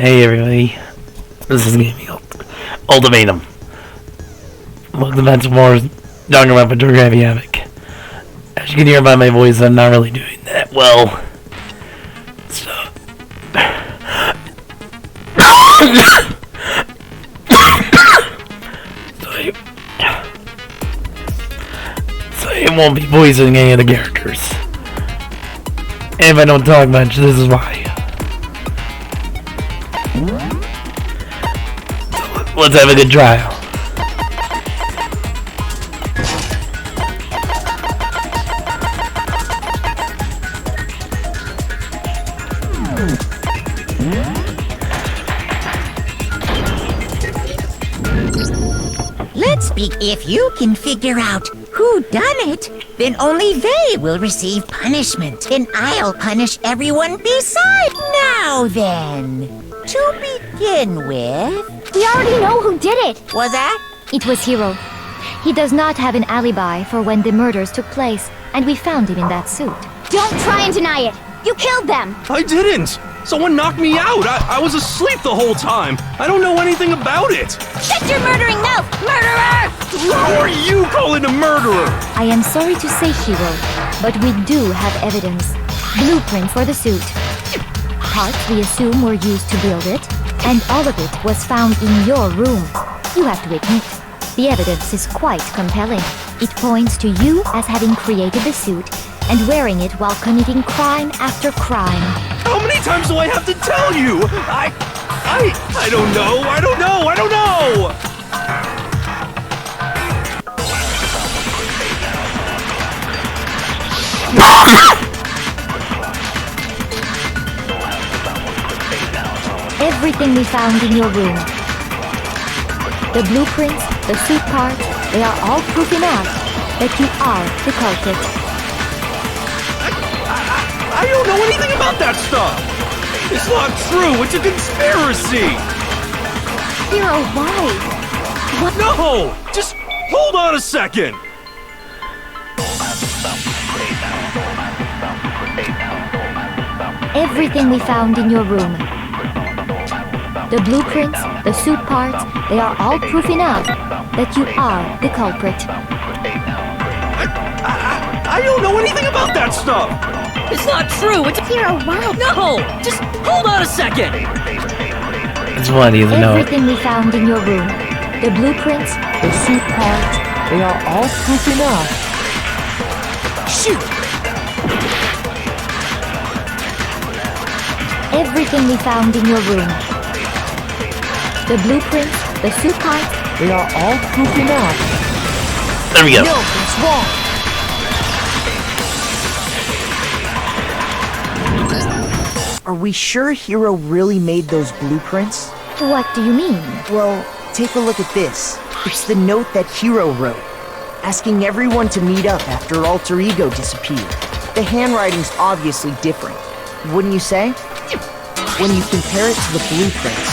Hey everybody, this is Gaming Ultimatum. Welcome back to more Danganronpa Havoc. As you can hear by my voice, I'm not really doing that well. So I won't be voicing any of the characters. And if I don't talk much, this is why. Let's have a good trial. Let's speak. If you can figure out who done it, then only they will receive punishment, and I'll punish everyone beside. Now then, to begin with... We already know who did it! Was that? It was Hiro. He does not have an alibi for when the murders took place, and we found him in that suit. Don't try and deny it! You killed them! I didn't! Someone knocked me out! I was asleep the whole time! I don't know anything about it! Shut your murdering mouth, murderer! Who are you calling a murderer? I am sorry to say, Hiro, but we do have evidence. Blueprint for the suit. Parts we assume were used to build it, and all of it was found in your room. You have to admit, the evidence is quite compelling. It points to you as having created the suit and wearing it while committing crime after crime. How many times do I have to tell you? I don't know! Everything we found in your room. The blueprints, the suit parts, they are all proof enough that you are the culprit. I don't know anything about that stuff! It's not true! It's a conspiracy! Hiro, why? What? No! Just hold on a second! Everything we found in your room. The blueprints, the suit parts, they are all proof enough that you are the culprit. I don't know anything about that stuff! It's not true! It's Hiro, why? No! Just hold on a second! It's one you know. Everything we found in your room. The blueprints, the suit parts, they are all proof enough. Shoot! Everything we found in your room. The blueprints, the suit parts, they are all proof enough. There we go. No, it's wrong. Are we sure Hiro really made those blueprints? What do you mean? Well, take a look at this. It's the note that Hiro wrote, asking everyone to meet up after Alter Ego disappeared. The handwriting's obviously different, wouldn't you say? When you compare it to the blueprints.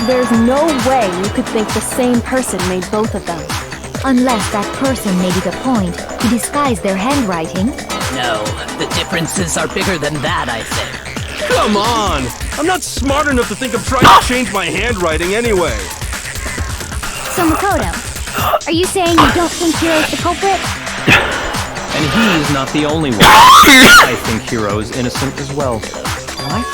There's no way you could think the same person made both of them. Unless that person made it a point to disguise their handwriting. No, the differences are bigger than that, I think. Come on! I'm not smart enough to think of trying to change my handwriting anyway. So Makoto, are you saying you don't think Hiro's the culprit? And he's not the only one. I think Hiro's innocent as well. What?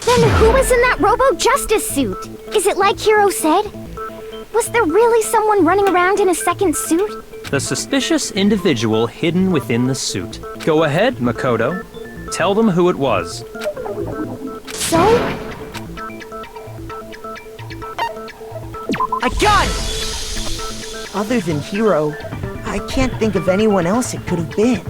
Then who was in that Robo Justice suit? Is it like Hiro said? Was there really someone running around in a second suit? The suspicious individual hidden within the suit. Go ahead, Makoto. Tell them who it was. So? I got it! Other than Hiro, I can't think of anyone else it could have been.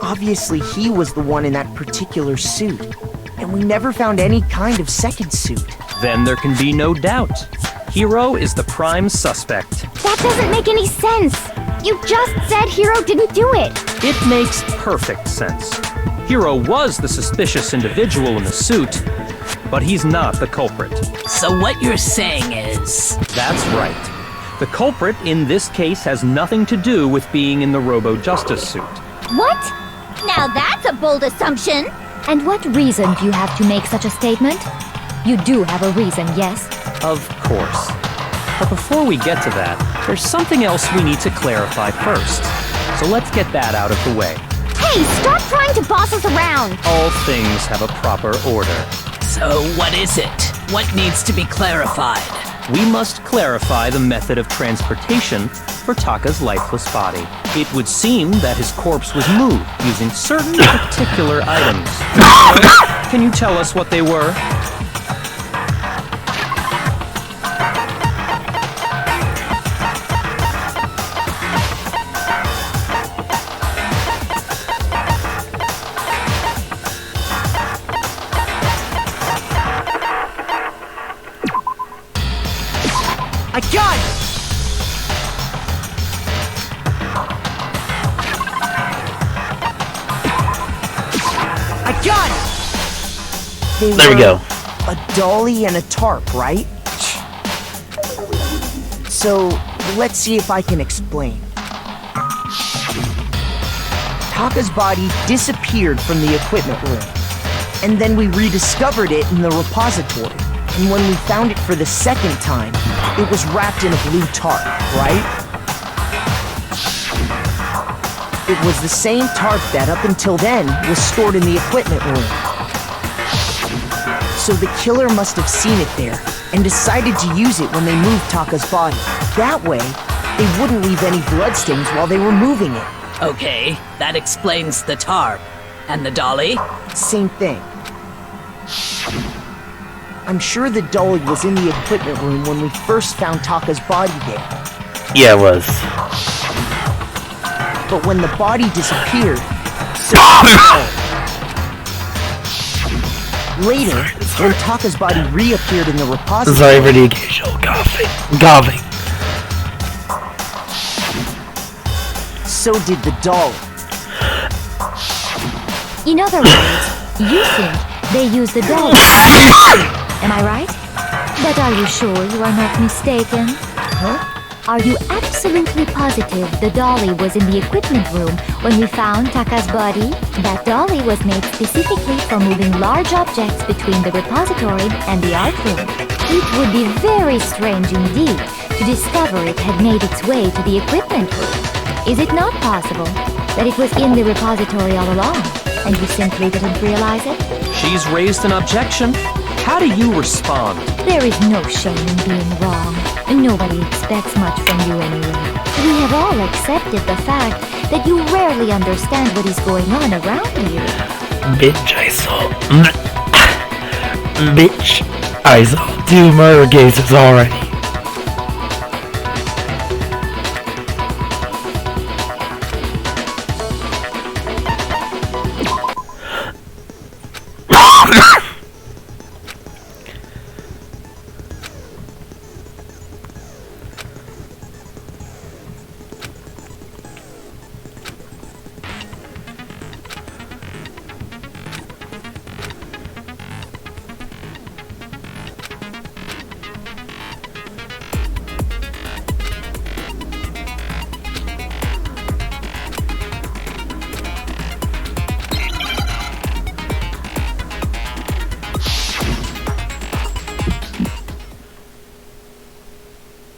Obviously, he was the one in that particular suit. And we never found any kind of second suit. Then there can be no doubt. Hiro is the prime suspect. That doesn't make any sense. You just said Hiro didn't do it. It makes perfect sense. Hiro was the suspicious individual in the suit, but he's not the culprit. So what you're saying is... That's right. The culprit in this case has nothing to do with being in the Robo Justice suit. What? Now that's a bold assumption. And what reason do you have to make such a statement? You do have a reason, yes? Of course. But before we get to that, there's something else we need to clarify first. So let's get that out of the way. Hey, stop trying to boss us around! All things have a proper order. So what is it? What needs to be clarified? We must clarify the method of transportation for Taka's lifeless body. It would seem that his corpse was moved using certain particular items. Can you tell us what they were? I got it! I got it! There we go. A dolly and a tarp, right? So, let's see if I can explain. Taka's body disappeared from the equipment room, and then we rediscovered it in the repository. And when we found it for the second time, it was wrapped in a blue tarp, right? It was the same tarp that up until then was stored in the equipment room. So the killer must have seen it there and decided to use it when they moved Taka's body. That way, they wouldn't leave any bloodstains while they were moving it. Okay, that explains the tarp. And the dolly? Same thing. I'm sure the dolly was in the equipment room when we first found Taka's body there. Yeah, it was. But when the body disappeared, so later, when Taka's body reappeared in the repository, Sorry for the occasional coughing. so did the dolly. In other words, you think they used the dolly. Am I right? But are you sure you are not mistaken? Huh? Are you absolutely positive the dolly was in the equipment room when we found Taka's body? That dolly was made specifically for moving large objects between the repository and the art room. It would be very strange indeed to discover it had made its way to the equipment room. Is it not possible that it was in the repository all along, and you simply didn't realize it? She's raised an objection. How do you respond? There is no shame in being wrong. Nobody expects much from you anyway. We have all accepted the fact that you rarely understand what is going on around you. Bitch, I saw 2 murder cases already.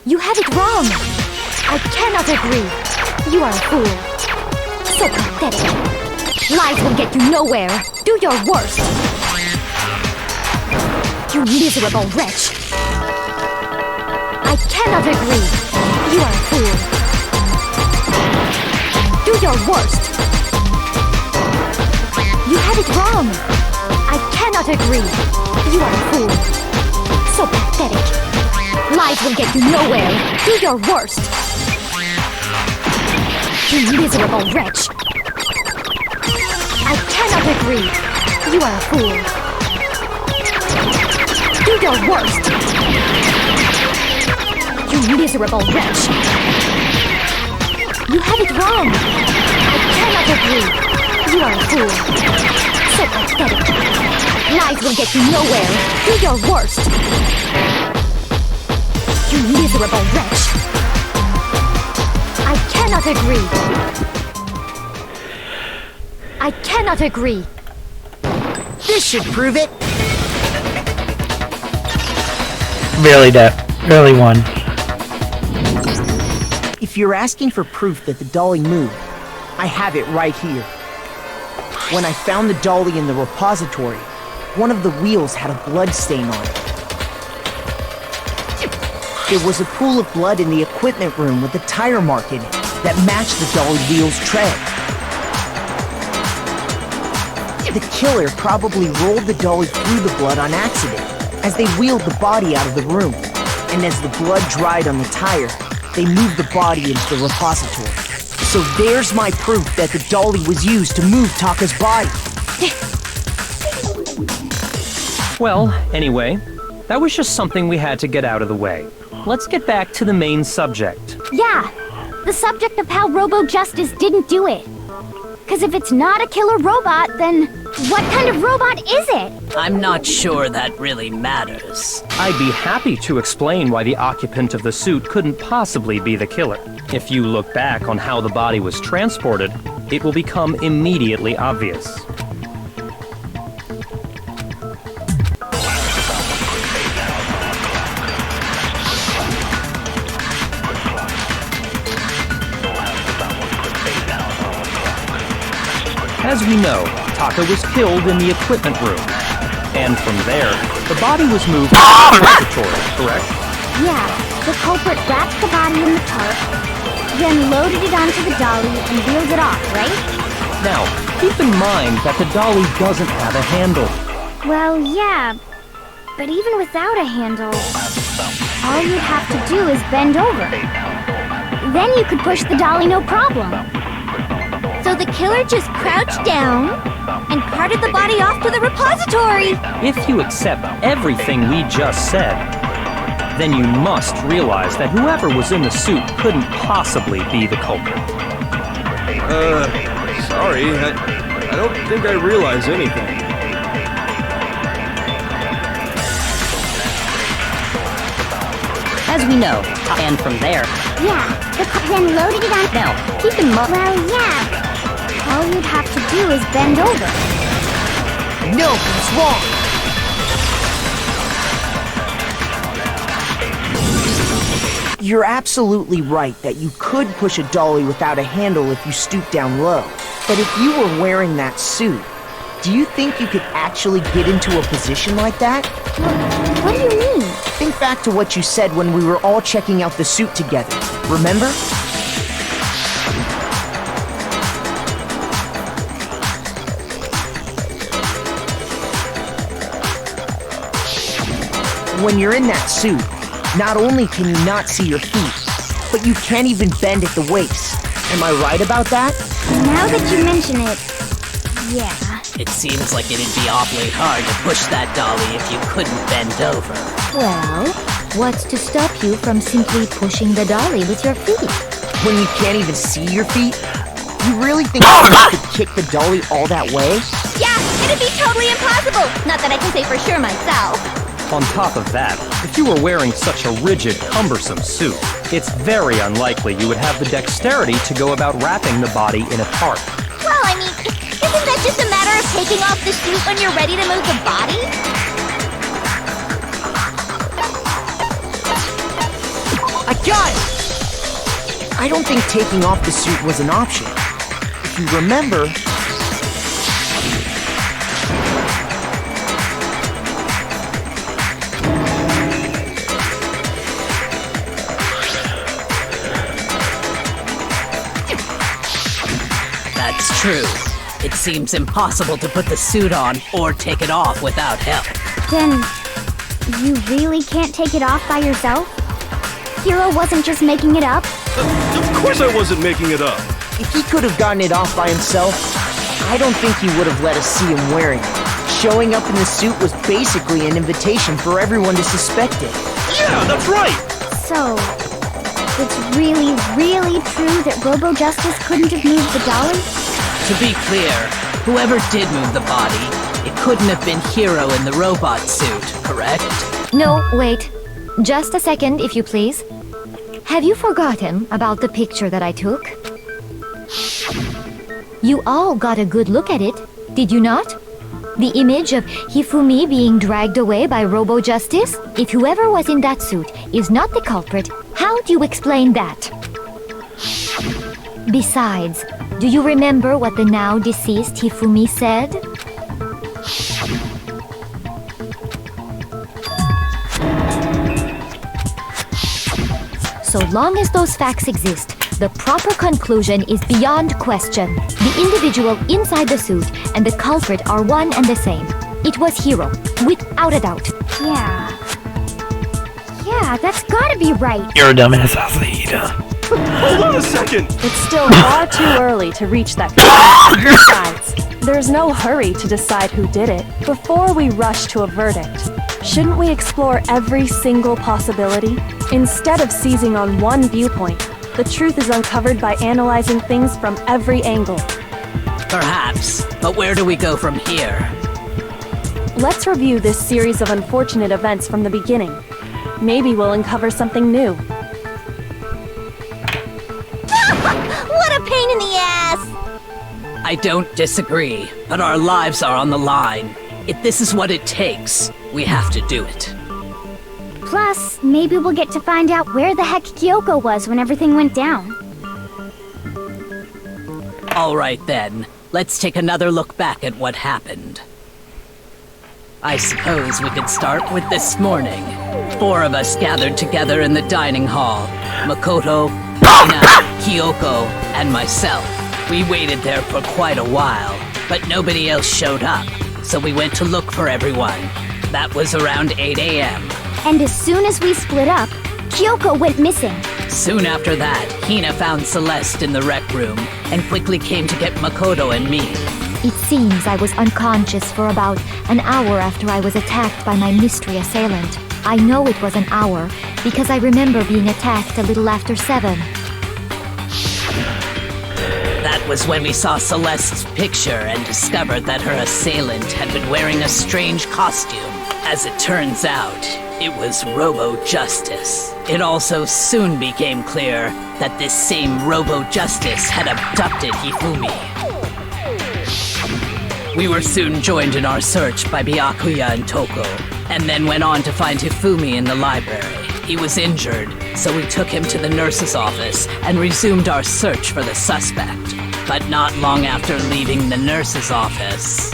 You have it wrong! I cannot agree! You are a fool! So pathetic! Lies will get you nowhere! Do your worst! You miserable wretch! I cannot agree! You are a fool! Do your worst! You have it wrong! I cannot agree! You are a fool! So pathetic! Lies will get you nowhere! Do your worst! You miserable wretch! I cannot agree! You are a fool! Do your worst! You miserable wretch! You have it wrong! I cannot agree! You are a fool! So pathetic! Lies will get you nowhere! Do your worst! You miserable wretch! I cannot agree! I cannot agree! This should prove it! Barely won. If you're asking for proof that the dolly moved, I have it right here. When I found the dolly in the repository, one of the wheels had a blood stain on it. There was a pool of blood in the equipment room with a tire mark in it that matched the dolly wheel's tread. The killer probably rolled the dolly through the blood on accident as they wheeled the body out of the room. And as the blood dried on the tire, they moved the body into the repository. So there's my proof that the dolly was used to move Taka's body. Well, anyway, that was just something we had to get out of the way. Let's get back to the main subject. Yeah, the subject of how Robo Justice didn't do it. Because if it's not a killer robot, then what kind of robot is it? I'm not sure that really matters. I'd be happy to explain why the occupant of the suit couldn't possibly be the killer. If you look back on how the body was transported, it will become immediately obvious. As we know, Taka was killed in the equipment room. And from there, the body was moved to the repository, correct? Yeah, the culprit wrapped the body in the tarp, then loaded it onto the dolly and wheeled it off, right? Now, keep in mind that the dolly doesn't have a handle. Well, yeah, but even without a handle, all you'd have to do is bend over. Then you could push the dolly no problem. So the killer just crouched down and carted the body off to the repository. If you accept everything we just said, then you must realize that whoever was in the suit couldn't possibly be the culprit. Sorry, I don't think I realize anything. As we know, and from there... Yeah, then loaded it on... Now, keep in mind... Well, yeah. All you'd have to do is bend over. No, it's wrong! You're absolutely right that you could push a dolly without a handle if you stoop down low. But if you were wearing that suit, do you think you could actually get into a position like that? What do you mean? Think back to what you said when we were all checking out the suit together. Remember? When you're in that suit, not only can you not see your feet, but you can't even bend at the waist. Am I right about that? Now that you mention it, yeah. It seems like it'd be awfully hard to push that dolly if you couldn't bend over. Well, what's to stop you from simply pushing the dolly with your feet? When you can't even see your feet? You really think you could kick the dolly all that way? Yeah, it'd be totally impossible. Not that I can say for sure myself. On top of that, if you were wearing such a rigid, cumbersome suit, it's very unlikely you would have the dexterity to go about wrapping the body in a tarp. Well, I mean, isn't that just a matter of taking off the suit when you're ready to move the body? I got it! I don't think taking off the suit was an option. If you remember... That's true. It seems impossible to put the suit on or take it off without help. Then, you really can't take it off by yourself? Hiro wasn't just making it up? Of course I wasn't making it up. If he could have gotten it off by himself, I don't think he would have let us see him wearing it. Showing up in the suit was basically an invitation for everyone to suspect it. Yeah, that's right! So, it's really, really true that Robo Justice couldn't have moved the dolly? To be clear, whoever did move the body, it couldn't have been Hiro in the robot suit, correct? No, wait. Just a second, if you please. Have you forgotten about the picture that I took? You all got a good look at it, did you not? The image of Hifumi being dragged away by Robo Justice? If whoever was in that suit is not the culprit, how do you explain that? Besides, do you remember what the now deceased Hifumi said? So long as those facts exist, the proper conclusion is beyond question. The individual inside the suit and the culprit are one and the same. It was Hiro, without a doubt. Yeah, that's gotta be right. You're a dumbass, Asahita. Hold on a second! It's still far too early to reach that conclusion. Besides, there's no hurry to decide who did it before we rush to a verdict. Shouldn't we explore every single possibility? Instead of seizing on one viewpoint, the truth is uncovered by analyzing things from every angle. Perhaps, but where do we go from here? Let's review this series of unfortunate events from the beginning. Maybe we'll uncover something new. What a pain in the ass! I don't disagree, but our lives are on the line. If this is what it takes, we have to do it. Plus, maybe we'll get to find out where the heck Kyoko was when everything went down. All right then, let's take another look back at what happened. I suppose we could start with this morning. 4 of us gathered together in the dining hall. Makoto, Hina, Kyoko, and myself. We waited there for quite a while, but nobody else showed up, so we went to look for everyone. That was around 8 a.m. And as soon as we split up, Kyoko went missing. Soon after that, Hina found Celeste in the rec room and quickly came to get Makoto and me. It seems I was unconscious for about an hour after I was attacked by my mystery assailant. I know it was an hour because I remember being attacked a little after 7. That was when we saw Celeste's picture and discovered that her assailant had been wearing a strange costume. As it turns out, it was Robo Justice. It also soon became clear that this same Robo Justice had abducted Hifumi. We were soon joined in our search by Byakuya and Toko, and then went on to find Hifumi in the library. He was injured, so we took him to the nurse's office and resumed our search for the suspect. But not long after leaving the nurse's office...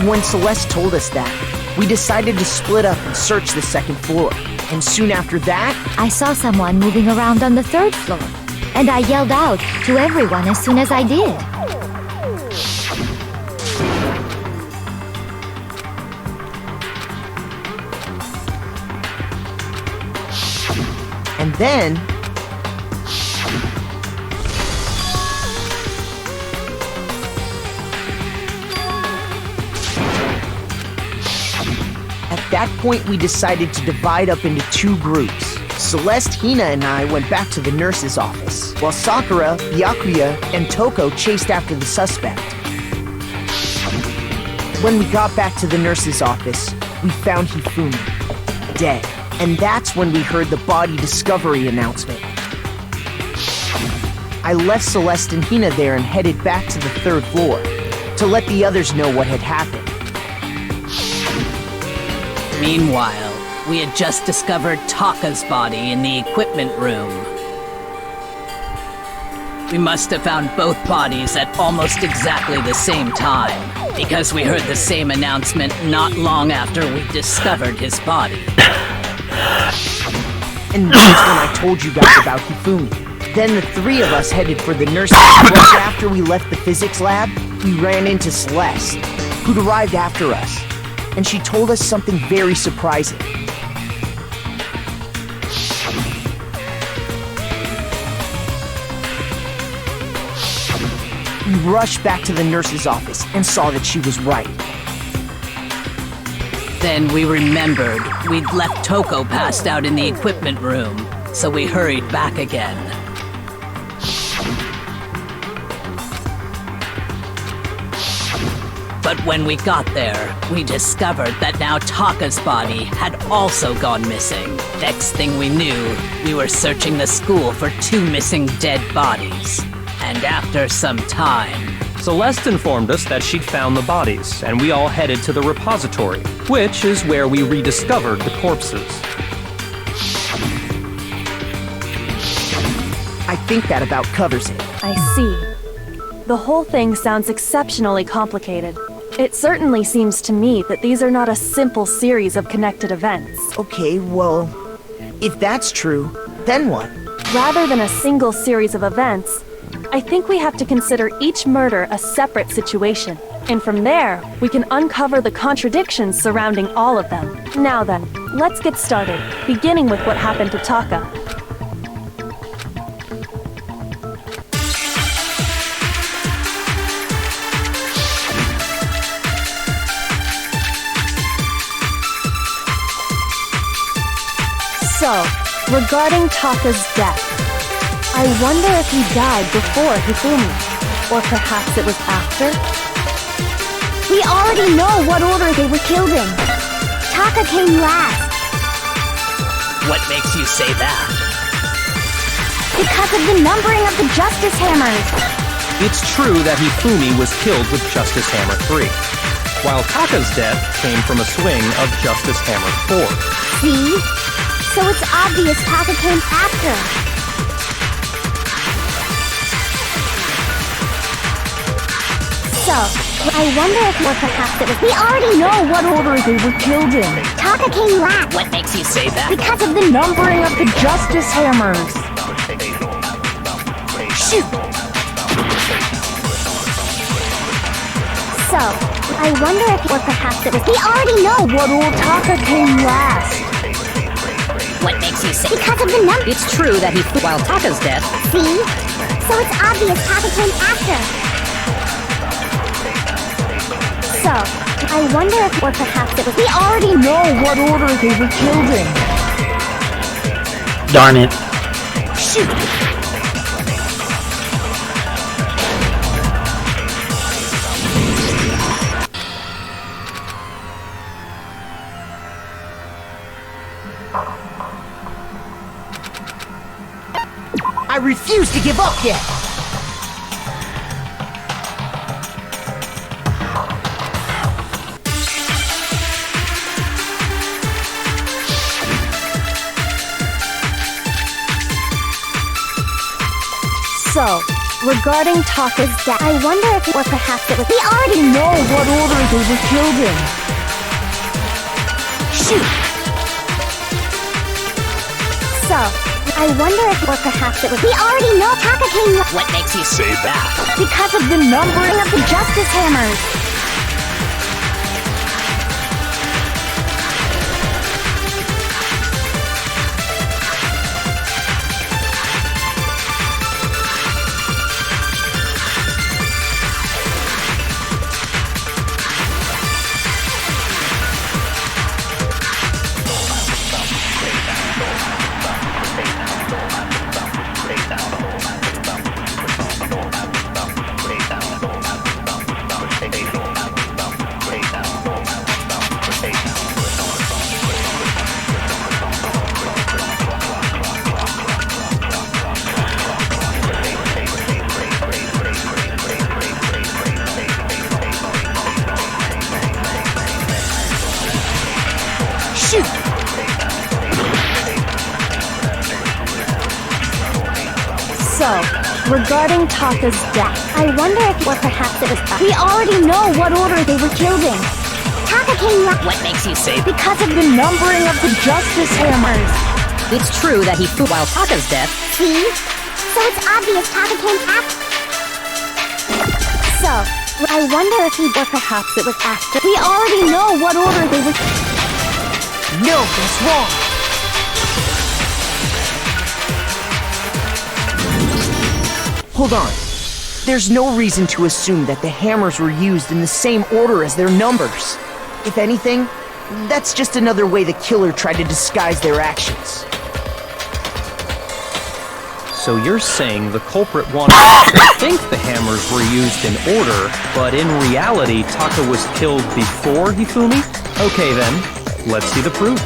When Celeste told us that, we decided to split up and search the second floor. And soon after that, I saw someone moving around on the 3rd floor, and I yelled out to everyone as soon as I did. and then... At that point, we decided to divide up into 2 groups. Celeste, Hina, and I went back to the nurse's office, while Sakura, Byakuya, and Toko chased after the suspect. When we got back to the nurse's office, we found Hifumi, dead. And that's when we heard the body discovery announcement. I left Celeste and Hina there and headed back to the 3rd floor to let the others know what had happened. Meanwhile, we had just discovered Taka's body in the equipment room. We must have found both bodies at almost exactly the same time, because we heard the same announcement not long after we discovered his body. And that's when I told you guys about Hifumi. Then the 3 of us headed for the nurse's. Right after we left the physics lab, we ran into Celeste, who'd arrived after us. And she told us something very surprising. We rushed back to the nurse's office and saw that she was right. Then we remembered we'd left Toko passed out in the equipment room, so we hurried back again. But when we got there, we discovered that now Taka's body had also gone missing. Next thing we knew, we were searching the school for 2 missing dead bodies. And after some time... Celeste informed us that she'd found the bodies, and we all headed to the repository, which is where we rediscovered the corpses. I think that about covers it. I see. The whole thing sounds exceptionally complicated. It certainly seems to me that these are not a simple series of connected events. Okay, well, if that's true, then what? Rather than a single series of events, I think we have to consider each murder a separate situation. And from there, we can uncover the contradictions surrounding all of them. Now then, let's get started, beginning with what happened to Taka. So, regarding Taka's death, I wonder if he died before Hifumi, or perhaps it was after? We already know what order they were killed in. Taka came last. What makes you say that? Because of the numbering of the Justice Hammers. It's true that Hifumi was killed with Justice Hammer 3, while Taka's death came from a swing of Justice Hammer 4. See? So it's obvious Taka came after. So, I wonder if or perhaps it was... We already know what order they were killed in. Taka came last. What makes you say that? Because of the numbering of the Justice Hammers. Shoot! So, I wonder if or perhaps it was... We already know what order Taka came last. What makes you say... Because of the number... It's true that while Taka's death... See? So it's obvious Taka came after. So, I wonder if or perhaps it was... We already know what order they were killed in. Darn it. Shoot! I refuse to give up yet! So, regarding Taka's death, I wonder if or perhaps it was... We already know what order they were killed in. Shoot! So, I wonder if or perhaps it was... We already know Taka came... What makes you say that? Because of the numbering of the Justice Hammers. So, regarding Taka's death, I wonder if or perhaps it was... We already know what order they were killed in. Taka came last. What makes you say that? Because of the numbering of the Justice Hammers. It's true that while Taka's death... See? So it's obvious Taka came after. So, I wonder if he... Or perhaps it was after. We already know what order they were... No, that's wrong! Hold on. There's no reason to assume that the hammers were used in the same order as their numbers. If anything, that's just another way the killer tried to disguise their actions. So you're saying the culprit wanted us to think the hammers were used in order, but in reality, Taka was killed before Hifumi? Okay then, let's see the proof.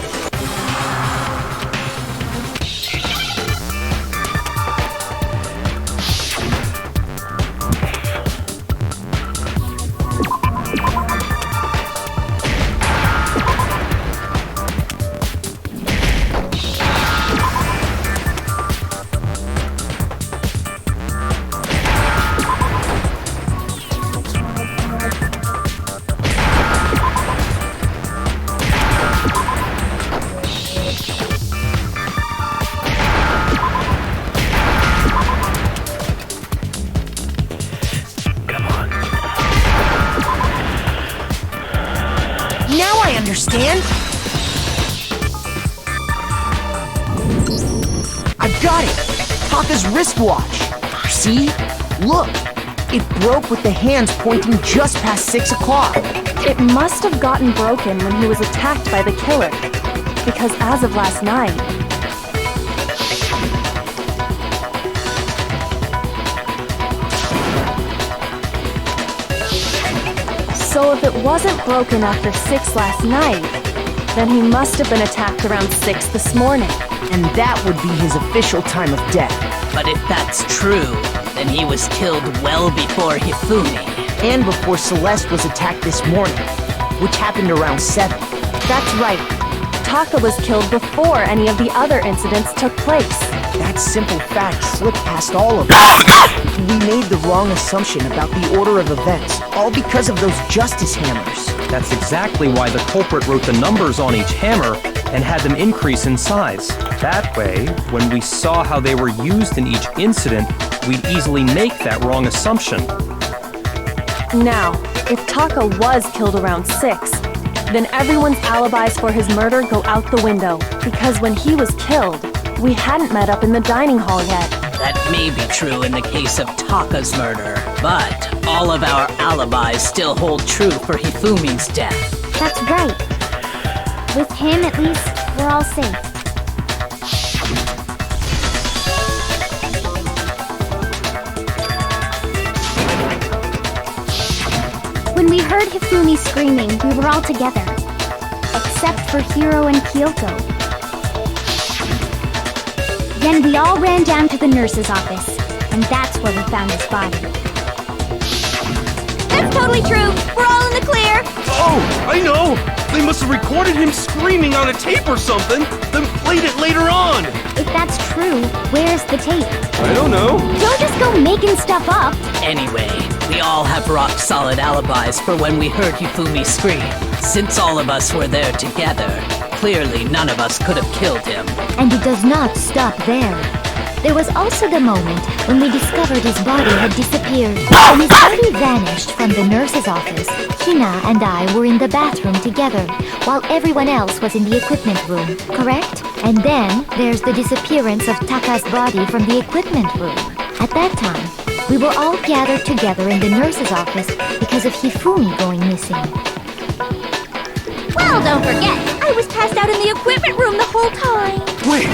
Now I understand. I've got it. Taka's wristwatch. See? Look. It broke with the hands pointing just past 6 o'clock. It must have gotten broken when he was attacked by the killer. Because as of last night, so if it wasn't broken after 6 last night, then he must have been attacked around 6 this morning. And that would be his official time of death. But if that's true, then he was killed well before Hifumi. And before Celeste was attacked this morning, which happened around 7. That's right. Taka was killed before any of the other incidents took place. That simple fact slipped past all of us. We made the wrong assumption about the order of events, all because of those justice hammers. That's exactly why the culprit wrote the numbers on each hammer and had them increase in size. That way, when we saw how they were used in each incident, we'd easily make that wrong assumption. Now, if Taka was killed around 6, then everyone's alibis for his murder go out the window, because when he was killed, we hadn't met up in the dining hall yet. That may be true in the case of Taka's murder, but all of our alibis still hold true for Hifumi's death. That's right. With him, at least, we're all safe. When we heard Hifumi screaming, we were all together. Except for Hiro and Kyoko. Then we all ran down to the nurse's office, and that's where we found his body. That's totally true! We're all in the clear! Oh, I know! They must have recorded him screaming on a tape or something, then played it later on! If that's true, where's the tape? I don't know. Don't just go making stuff up! Anyway, we all have rock-solid alibis for when we heard Hifumi scream. Since all of us were there together, clearly none of us could have killed him. And it does not stop there. There was also the moment when we discovered his body had disappeared. When his body vanished from the nurse's office, Hina and I were in the bathroom together, while everyone else was in the equipment room, correct? And then there's the disappearance of Taka's body from the equipment room. At that time, we were all gathered together in the nurse's office because of Hifumi going missing. Well, don't forget, I was passed out in the equipment room the whole time! Wait,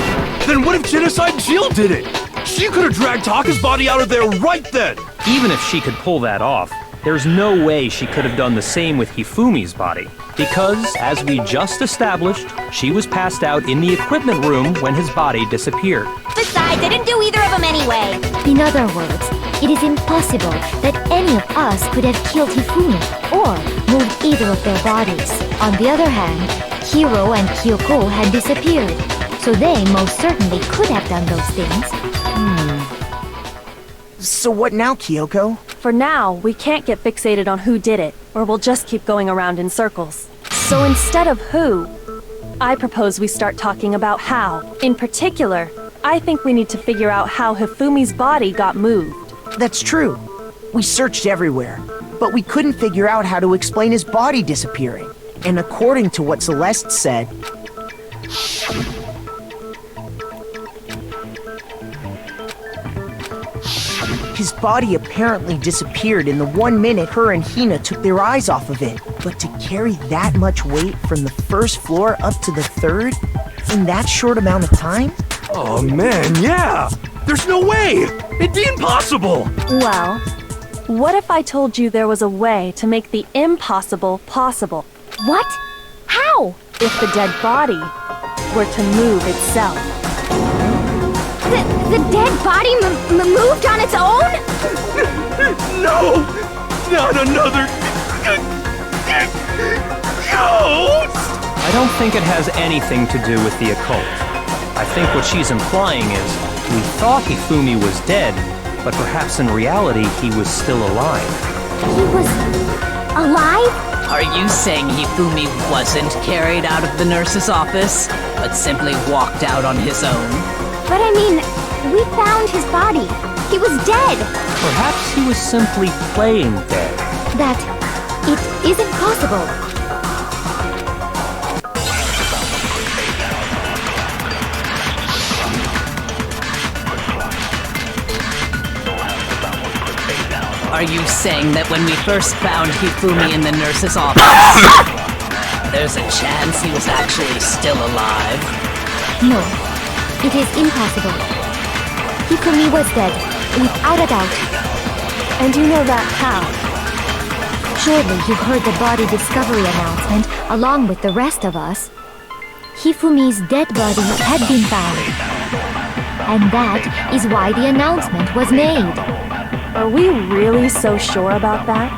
then what if Genocide Jill did it? She could have dragged Taka's body out of there right then! Even if she could pull that off, there's no way she could have done the same with Hifumi's body. Because, as we just established, she was passed out in the equipment room when his body disappeared. Besides, I didn't do either of them anyway! In other words, it is impossible that any of us could have killed Hifumi or moved either of their bodies. On the other hand, Hiro and Kyoko had disappeared, so they most certainly could have done those things. So what now, Kyoko? For now, we can't get fixated on who did it, or we'll just keep going around in circles. So instead of who, I propose we start talking about how. In particular, I think we need to figure out how Hifumi's body got moved. That's true. We searched everywhere, but we couldn't figure out how to explain his body disappearing. And according to what Celeste said, his body apparently disappeared in the 1 minute her and Hina took their eyes off of it. But to carry that much weight from the first floor up to the third in that short amount of time? Oh man, yeah! There's no way! It'd be impossible! Well, what if I told you there was a way to make the impossible possible? What? How? If the dead body were to move itself. The dead body moved on its own? No! Not another... ghost! I don't think it has anything to do with the occult. I think what she's implying is, we thought Hifumi was dead, but perhaps in reality he was still alive. He was alive? Are you saying Hifumi wasn't carried out of the nurse's office, but simply walked out on his own? But I mean, we found his body. He was dead. Perhaps he was simply playing dead. That it isn't possible. Are you saying that when we first found Hifumi in the nurse's office, there's a chance he was actually still alive? No, it is impossible. Hifumi was dead, without a doubt. And you know that how? Surely you heard the body discovery announcement along with the rest of us. Hifumi's dead body had been found. And that is why the announcement was made. Are we really so sure about that?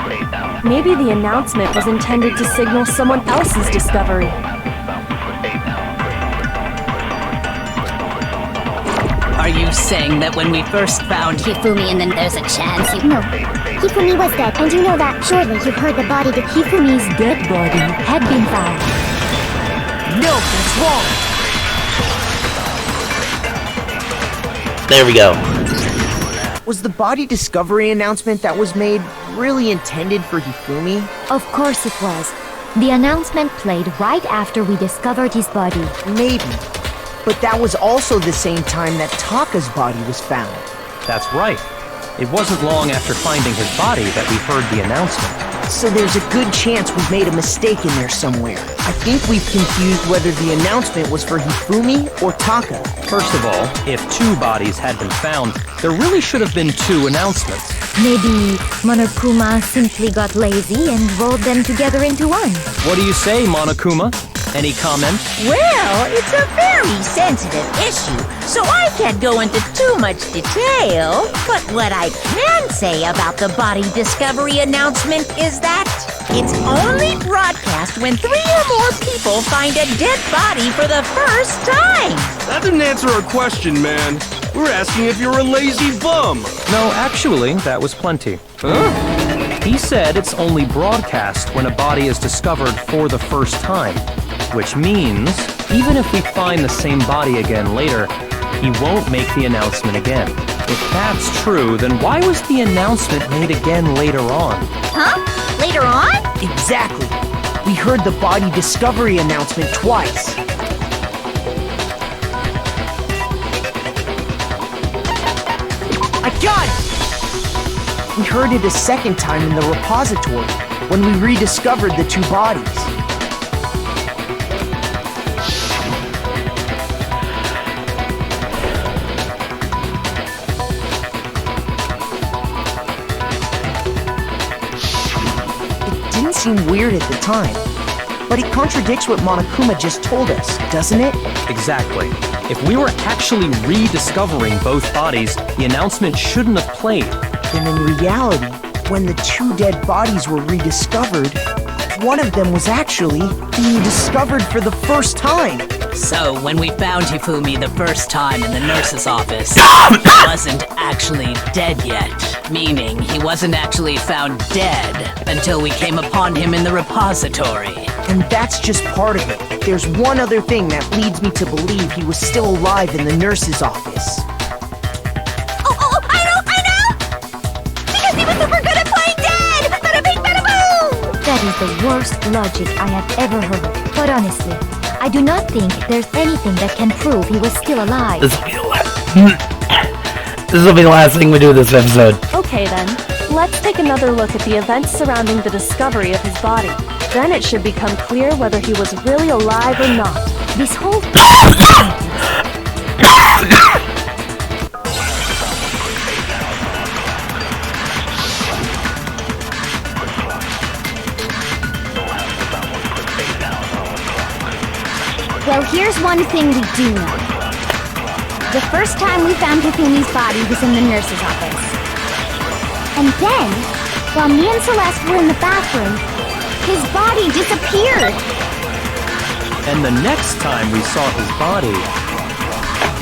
Maybe the announcement was intended to signal someone else's discovery. Are you saying that when we first found Hifumi and then there's a chance he... No. Hifumi was dead, and you know that. Surely you've heard the body that Hifumi's dead body had been found. No, that's wrong! There we go. Was the body discovery announcement that was made really intended for Hifumi? Of course it was. The announcement played right after we discovered his body. Maybe. But that was also the same time that Taka's body was found. That's right. It wasn't long after finding his body that we heard the announcement. So there's a good chance we've made a mistake in there somewhere. I think we've confused whether the announcement was for Hifumi or Taka. First of all, if two bodies had been found, there really should have been two announcements. Maybe Monokuma simply got lazy and rolled them together into one. What do you say, Monokuma? Any comment? Well, it's a very sensitive issue, so I can't go into too much detail. But what I can say about the body discovery announcement is that it's only broadcast when 3 or more people find a dead body for the first time. That didn't answer our question, man. We're asking if you're a lazy bum. No, actually, that was plenty. Huh? He said it's only broadcast when a body is discovered for the first time. Which means, even if we find the same body again later, he won't make the announcement again. If that's true, then why was the announcement made again later on? Huh? Later on? Exactly. We heard the body discovery announcement twice. I got it! We heard it a second time in the repository, when we rediscovered the two bodies. Didn't seem weird at the time, but it contradicts what Monokuma just told us, doesn't it? Exactly. If we were actually rediscovering both bodies, the announcement shouldn't have played. Then in reality, when the two dead bodies were rediscovered, one of them was actually being discovered for the first time. So, when we found Hifumi the first time in the nurse's office, he wasn't actually dead yet. Meaning, he wasn't actually found dead until we came upon him in the repository. And that's just part of it. There's one other thing that leads me to believe he was still alive in the nurse's office. Oh, I know! Because he was super good at playing dead! Bada bing, bada boom! That is the worst logic I have ever heard. But honestly, I do not think there's anything that can prove he was still alive. This will be the last thing we do this episode. Okay then, let's take another look at the events surrounding the discovery of his body. Then it should become clear whether he was really alive or not. This whole here's one thing we do know. The first time we found Hifumi's body was in the nurse's office. And then, while me and Celeste were in the bathroom, his body disappeared. And the next time we saw his body,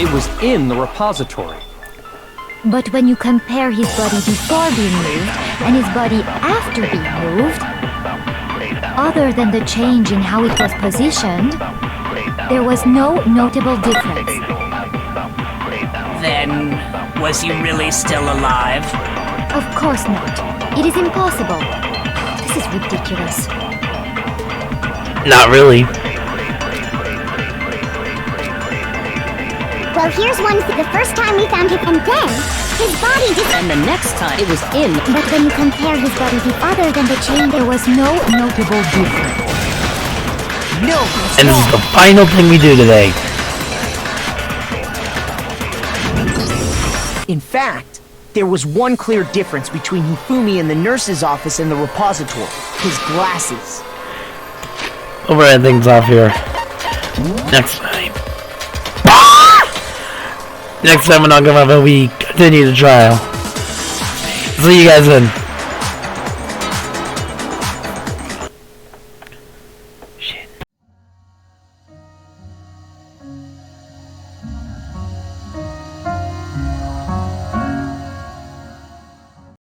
it was in the repository. But when you compare his body before being moved and his body after being moved, other than the change in how it was positioned, there was no notable difference. Then, was he really still alive? Of course not. It is impossible. This is ridiculous. Not really. Well, here's one thing. The first time we found him, and then his body disappeared. And the next time it was in. But when you compare his body to other than the change, There was no notable difference. No, And this is the final thing we do today. in fact, there was one clear difference between Hifumi in the nurse's office and the repository. His glasses. We'll end things off here. Next time. Next time on Danganronpa, we continue the trial. See you guys then.